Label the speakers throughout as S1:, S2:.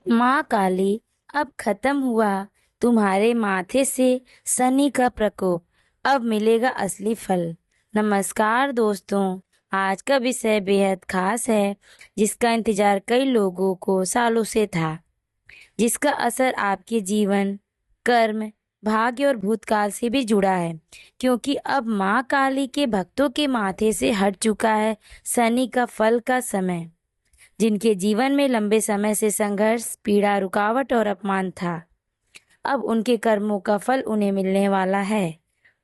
S1: माँ काली, अब खत्म हुआ तुम्हारे माथे से शनि का प्रकोप, अब मिलेगा असली फल। नमस्कार दोस्तों, आज का विषय बेहद खास है, जिसका इंतजार कई लोगों को सालों से था, जिसका असर आपके जीवन, कर्म, भाग्य और भूतकाल से भी जुड़ा है। क्योंकि अब माँ काली के भक्तों के माथे से हट चुका है शनि का फल का समय। जिनके जीवन में लंबे समय से संघर्ष, पीड़ा, रुकावट और अपमान था, अब उनके कर्मों का फल उन्हें मिलने वाला है,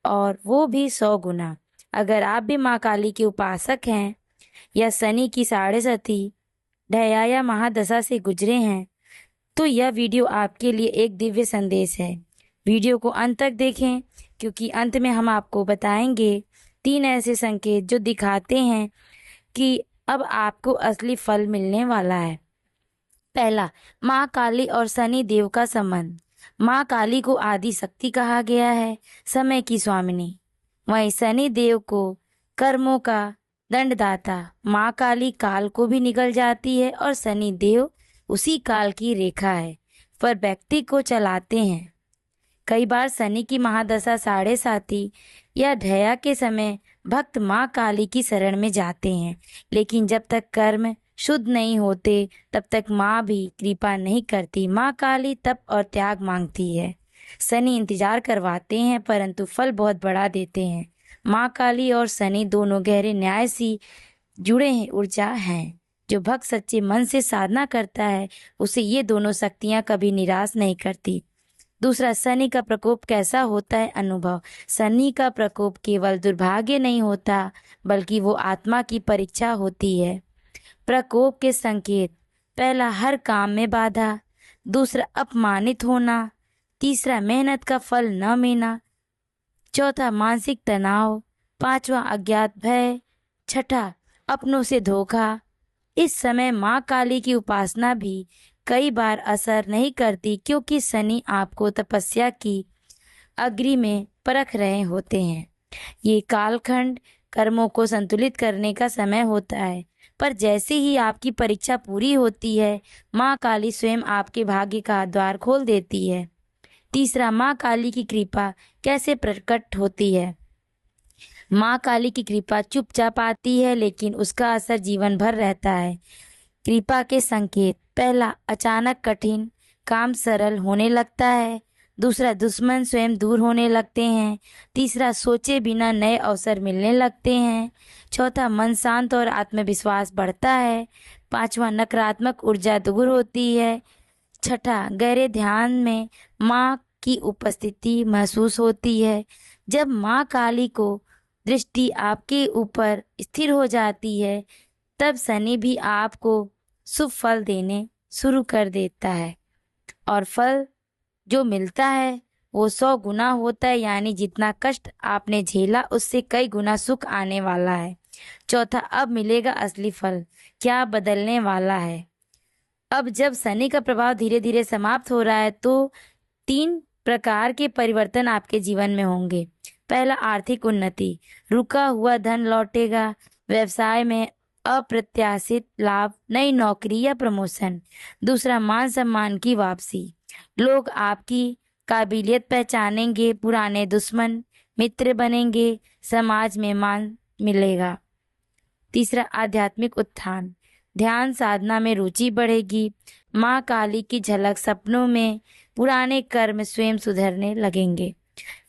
S1: और वो भी 100 गुना। अगर आप भी माँ काली के उपासक हैं या शनि की साढ़े साथी, ढैया या महादशा से गुजरे हैं, तो यह वीडियो आपके लिए एक दिव्य संदेश है। वीडियो को अंत तक देखें, क्योंकि अंत में हम आपको बताएंगे 3 ऐसे संकेत जो दिखाते हैं कि अब आपको असली फल मिलने वाला है। पहला, माँ काली और शनि देव का संबंध। माँ काली को आदि शक्ति कहा गया है, समय की स्वामिनी। वहीं शनि देव को कर्मों का दंडदाता। माँ काली काल को भी निगल जाती है और शनि देव उसी काल की रेखा है, पर व्यक्ति को चलाते हैं। कई बार शनि की महादशा साढ़े साथी या ढया के समय भक्त माँ काली की शरण में जाते हैं, लेकिन जब तक कर्म शुद्ध नहीं होते तब तक माँ भी कृपा नहीं करती। माँ काली तप और त्याग मांगती है, शनि इंतजार करवाते हैं परंतु फल बहुत बड़ा देते हैं। माँ काली और शनि दोनों गहरे न्याय से जुड़े हैं ऊर्जा हैं। जो भक्त सच्चे मन से साधना करता है, उसे ये दोनों शक्तियाँ कभी निराश नहीं करती। दूसरा, शनि का प्रकोप कैसा होता है अनुभव। शनि का प्रकोप केवल दुर्भाग्य नहीं होता, बल्कि वो आत्मा की परीक्षा होती है। प्रकोप के संकेत: पहला, हर काम में बाधा। दूसरा, अपमानित होना। तीसरा, मेहनत का फल न मिलना। चौथा, मानसिक तनाव। पांचवा, अज्ञात भय। छठा, अपनों से धोखा। इस समय माँ काली की उपासना भी कई बार असर नहीं करती, क्योंकि शनि आपको तपस्या की अग्नि में परख रहे होते हैं। ये कालखंड कर्मों को संतुलित करने का समय होता है, पर जैसे ही आपकी परीक्षा पूरी होती है, माँ काली स्वयं आपके भाग्य का द्वार खोल देती है। तीसरा, माँ काली की कृपा कैसे प्रकट होती है। माँ काली की कृपा चुपचाप आती है, लेकिन उसका असर जीवन भर रहता है। कृपा के संकेत: पहला, अचानक कठिन काम सरल होने लगता है। दूसरा, दुश्मन स्वयं दूर होने लगते हैं। तीसरा, सोचे बिना नए अवसर मिलने लगते हैं। चौथा, मन शांत और आत्मविश्वास बढ़ता है। पांचवा, नकारात्मक ऊर्जा दूर होती है। छठा, गहरे ध्यान में माँ की उपस्थिति महसूस होती है। जब माँ काली को दृष्टि आपके ऊपर स्थिर हो जाती है, तब शनि भी आपको शुभ फल देने शुरू कर देता है, और फल जो मिलता है वो 100 गुना होता है। यानी जितना कष्ट आपने झेला, उससे कई गुना सुख आने वाला है। चौथा, अब मिलेगा असली फल। क्या बदलने वाला है। अब जब शनि का प्रभाव धीरे धीरे समाप्त हो रहा है, तो 3 प्रकार के परिवर्तन आपके जीवन में होंगे। पहला, आर्थिक उन्नति। रुका हुआ धन लौटेगा। व्यवसाय में अप्रत्याशित लाभ, नई नौकरी या प्रमोशन। दूसरा, मान सम्मान की वापसी। लोग आपकी काबिलियत पहचानेंगे। पुराने दुश्मन मित्र बनेंगे। समाज में मान मिलेगा। तीसरा, आध्यात्मिक उत्थान। ध्यान साधना में रुचि बढ़ेगी। माँ काली की झलक सपनों में। पुराने कर्म स्वयं सुधरने लगेंगे।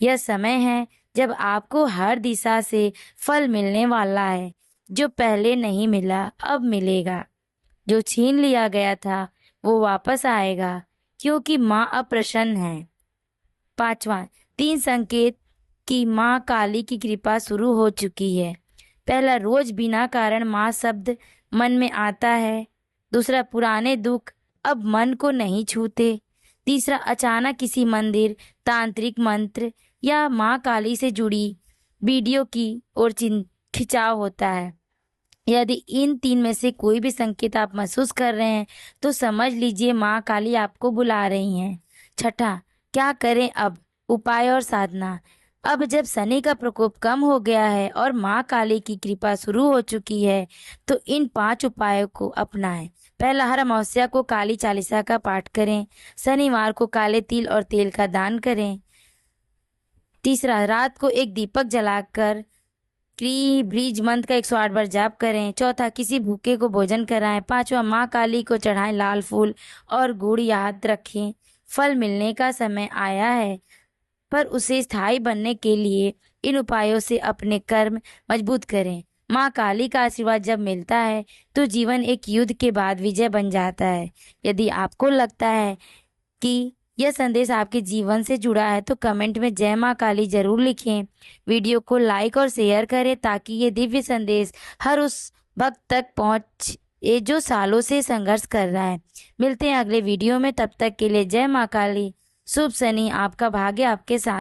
S1: यह समय है जब आपको हर दिशा से फल मिलने वाला है। जो पहले नहीं मिला, अब मिलेगा। जो छीन लिया गया था, वो वापस आएगा, क्योंकि माँ अब प्रसन्न है। पांचवा, 3 संकेत कि माँ काली की कृपा शुरू हो चुकी है। पहला, रोज बिना कारण माँ शब्द मन में आता है। दूसरा, पुराने दुख अब मन को नहीं छूते। तीसरा, अचानक किसी मंदिर, तांत्रिक मंत्र या माँ काली से जुड़ी वीडियो की ओर खिंचाव होता है। यदि इन 3 में से कोई भी संकेत आप महसूस कर रहे हैं, तो समझ लीजिए माँ काली आपको बुला रही हैं। छठा, क्या करें अब। उपाय और साधना। अब जब शनि का प्रकोप कम हो गया है और माँ काली की कृपा शुरू हो चुकी है, तो इन 5 उपायों को अपनाएं। पहला, हर अमावस्या को काली चालीसा का पाठ करें। शनिवार को काले तिल और तेल का दान करें। तीसरा, रात को एक दीपक जलाकर क्री ब्रीज मंत्र का 108 बार जाप करें। चौथा, किसी भूखे को भोजन कराएं। पांचवा, माँ काली को चढ़ाएं लाल फूल और गुड़। याद रखें, फल मिलने का समय आया है, पर उसे स्थायी बनने के लिए इन उपायों से अपने कर्म मजबूत करें। माँ काली का आशीर्वाद जब मिलता है तो जीवन एक युद्ध के बाद विजय बन जाता है। यदि आपको लगता है कि यह संदेश आपके जीवन से जुड़ा है तो कमेंट में जय माँ काली जरूर लिखें। वीडियो को लाइक और शेयर करें ताकि ये दिव्य संदेश हर उस भक्त तक पहुँचे जो सालों से संघर्ष कर रहा है। मिलते हैं अगले वीडियो में, तब तक के लिए जय माँ काली। शुभ शनि, आपका भाग्य आपके साथ।